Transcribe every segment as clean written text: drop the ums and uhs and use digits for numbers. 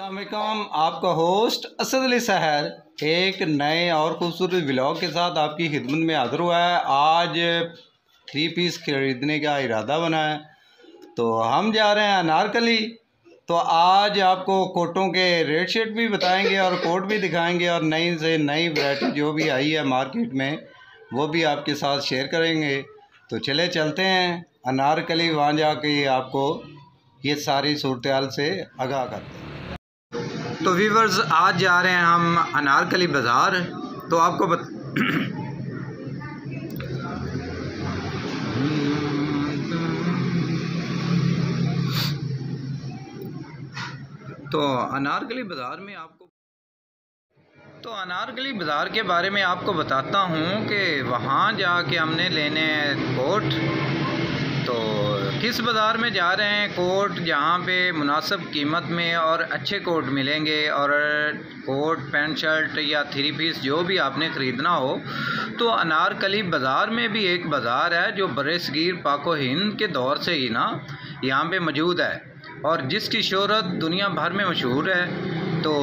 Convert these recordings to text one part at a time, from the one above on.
अस्सलाम वालेकुम, आपका होस्ट असद अली सहर एक नए और खूबसूरत व्लॉग के साथ आपकी खिदमत में हाज़िर हुआ है। आज 3 पीस खरीदने का इरादा बना है तो हम जा रहे हैं अनारकली। तो आज आपको कोटों के रेट शेट भी बताएंगे और कोट भी दिखाएंगे और नई से नई वैरायटी जो भी आई है मार्केट में वो भी आपके साथ शेयर करेंगे। तो चले चलते हैं अनारकली, वहाँ जाके आपको ये सारी सूरत हाल से आगाह करते हैं। तो व्यूवर्स, आज जा रहे हैं हम अनारकली बाज़ार। तो आपको तो अनारकली बाज़ार में अनारकली बाज़ार के बारे में आपको बताता हूँ कि वहाँ जाके हमने लेने हैं कोट। तो किस बाज़ार में जा रहे हैं, कोट जहाँ पे मुनासिब कीमत में और अच्छे कोट मिलेंगे, और कोट पैंट शर्ट या 3 पीस जो भी आपने ख़रीदना हो तो अनारकली बाज़ार में भी एक बाज़ार है जो बरसगीर पाको हिंद के दौर से ही ना यहाँ पे मौजूद है और जिसकी शोहरत दुनिया भर में मशहूर है। तो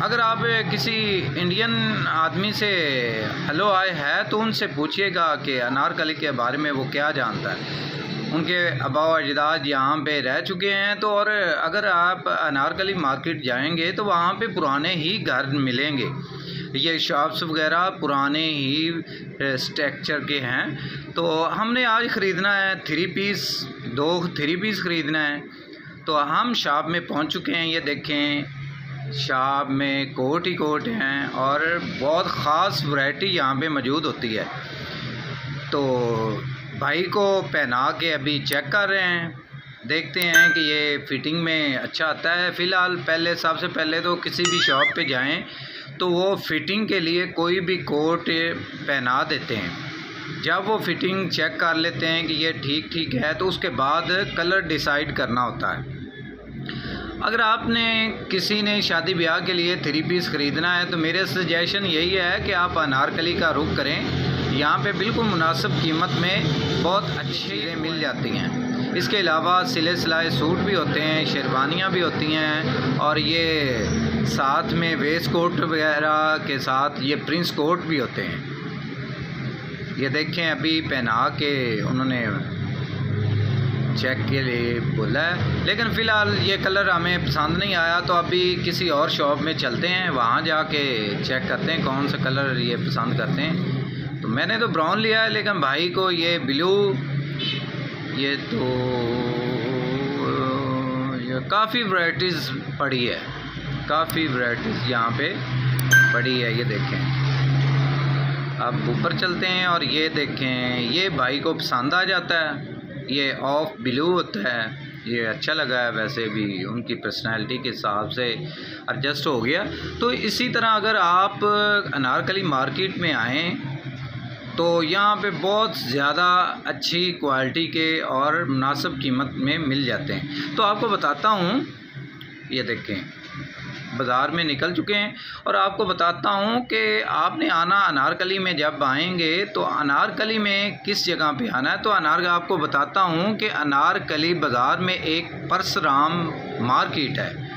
अगर आप किसी इंडियन आदमी से हेलो आए है तो उनसे पूछिएगा कि अनारकली के बारे में वो क्या जानता है। उनके आबा अजदाद यहाँ पे रह चुके हैं। तो और अगर आप अनारकली मार्केट जाएंगे तो वहाँ पे पुराने ही घर मिलेंगे, ये शॉप्स वगैरह पुराने ही स्ट्रक्चर के हैं। तो हमने आज ख़रीदना है 3 पीस, 2 3 पीस ख़रीदना है। तो हम शॉप में पहुँच चुके हैं। ये देखें, शॉप में कोट ही कोट हैं और बहुत ख़ास वैरायटी यहाँ पे मौजूद होती है। तो भाई को पहना के अभी चेक कर रहे हैं, देखते हैं कि ये फ़िटिंग में अच्छा आता है। फ़िलहाल सबसे पहले तो किसी भी शॉप पे जाएं तो वो फ़िटिंग के लिए कोई भी कोट पहना देते हैं। जब वो फ़िटिंग चेक कर लेते हैं कि ये ठीक है तो उसके बाद कलर डिसाइड करना होता है। अगर आपने किसी ने शादी ब्याह के लिए 3 पीस ख़रीदना है तो मेरे सजेशन यही है कि आप अनारकली का रुख करें। यहाँ पे बिल्कुल मुनासिब कीमत में बहुत अच्छी चीज़ें मिल जाती हैं। इसके अलावा सिले सिलाए सूट भी होते हैं, शेरवानियाँ भी होती हैं और ये साथ में वेस्ट कोट वगैरह के साथ ये प्रिंस कोट भी होते हैं। ये देखें, अभी पहना के उन्होंने चेक के लिए बोला है, लेकिन फ़िलहाल ये कलर हमें पसंद नहीं आया तो अभी किसी और शॉप में चलते हैं, वहाँ जाके चेक करते हैं कौन सा कलर ये पसंद करते हैं। तो मैंने तो ब्राउन लिया है, लेकिन भाई को ये ब्लू, ये तो ये काफ़ी वैराइटीज़ पड़ी है, काफ़ी वैराइटीज़ यहाँ पे पड़ी है। ये देखें, अब ऊपर चलते हैं और ये देखें, ये भाई को पसंद आ जाता है। ये ऑफ ब्लू होता है, ये अच्छा लगा है, वैसे भी उनकी पर्सनैलिटी के हिसाब से एडजस्ट हो गया। तो इसी तरह अगर आप अनारकली मार्केट में आएँ तो यहाँ पे बहुत ज़्यादा अच्छी क्वालिटी के और मुनासिब कीमत में मिल जाते हैं। तो आपको बताता हूँ, ये देखें, बाज़ार में निकल चुके हैं और आपको बताता हूँ कि आपने आना अनारकली में, जब आएंगे तो अनारकली में किस जगह पे आना है। तो आपको बताता हूँ कि अनारकली बाज़ार में एक परसराम मार्केट है,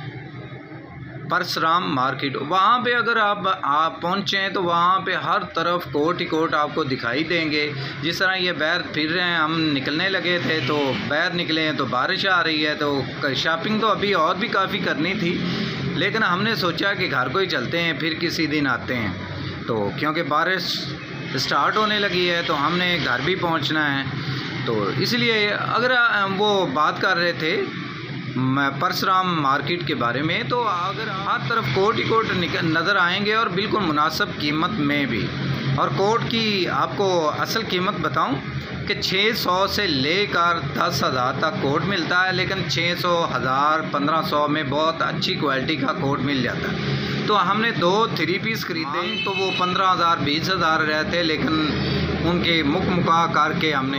परसराम मार्केट। वहाँ पे अगर आप पहुँचें तो वहाँ पे हर तरफ कोट ही कोट आपको दिखाई देंगे। जिस तरह ये बाहर फिर रहे हैं, हम निकलने लगे थे तो बाहर निकले हैं तो बारिश आ रही है। तो शॉपिंग तो अभी और भी काफ़ी करनी थी, लेकिन हमने सोचा कि घर को ही चलते हैं, फिर किसी दिन आते हैं। तो क्योंकि बारिश स्टार्ट होने लगी है तो हमने घर भी पहुँचना है, तो इसलिए अगर वो बात कर रहे थे परसराम मार्केट के बारे में, तो अगर हर तरफ कोट ही कोट नज़र आएंगे और बिल्कुल मुनासिब कीमत में भी। और कोट की आपको असल कीमत बताऊं कि 600 से लेकर 10,000 तक कोट मिलता है, लेकिन 600, 1000, 1500 में बहुत अच्छी क्वालिटी का कोट मिल जाता है। तो हमने 2 3 पीस ख़रीदे तो वो 15,000 20,000 रहते, लेकिन उनके मुका करके हम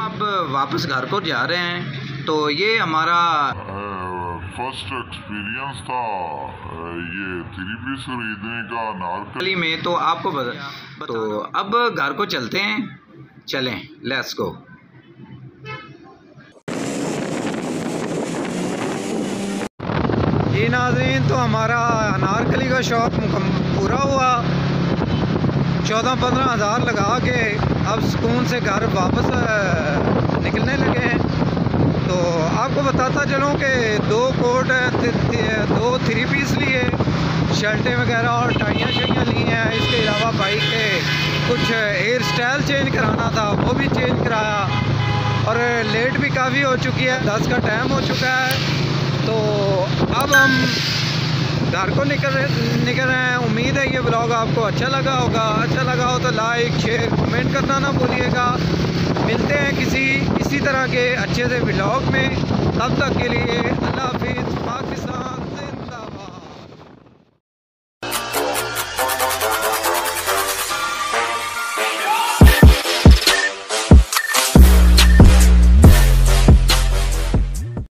अब वापस घर को जा रहे हैं। तो ये हमारा फर्स्ट एक्सपीरियंस था ये 3 पीस खरीदने का अनारकली में। तो आपको तो अब घर को चलते हैं, चलें, लेट्स गो। इन नाज़रीन, तो हमारा अनारकली का शौक़ पूरा हुआ। 14-15 हज़ार लगा के अब सुकून से घर वापस निकलने लगे हैं। तो आपको बताता चलूँ कि 2 कोट 2 3 पीस लिए, शर्टें वगैरह और टाइयाँ शाइयाँ ली हैं। इसके अलावा बाइक के कुछ हेयर स्टाइल चेंज कराना था, वो भी चेंज कराया। और लेट भी काफ़ी हो चुकी है, 10 का टाइम हो चुका है। तो अब हम घर को निकल रहे हैं। उम्मीद है ये ब्लॉग आपको अच्छा लगा होगा। अच्छा लगा हो तो लाइक शेयर कमेंट करना ना भूलिएगा। मिलते हैं इसी तरह के अच्छे से ब्लॉग में। तब तक के लिए अल्लाह हाफिज़। पाकिस्तान।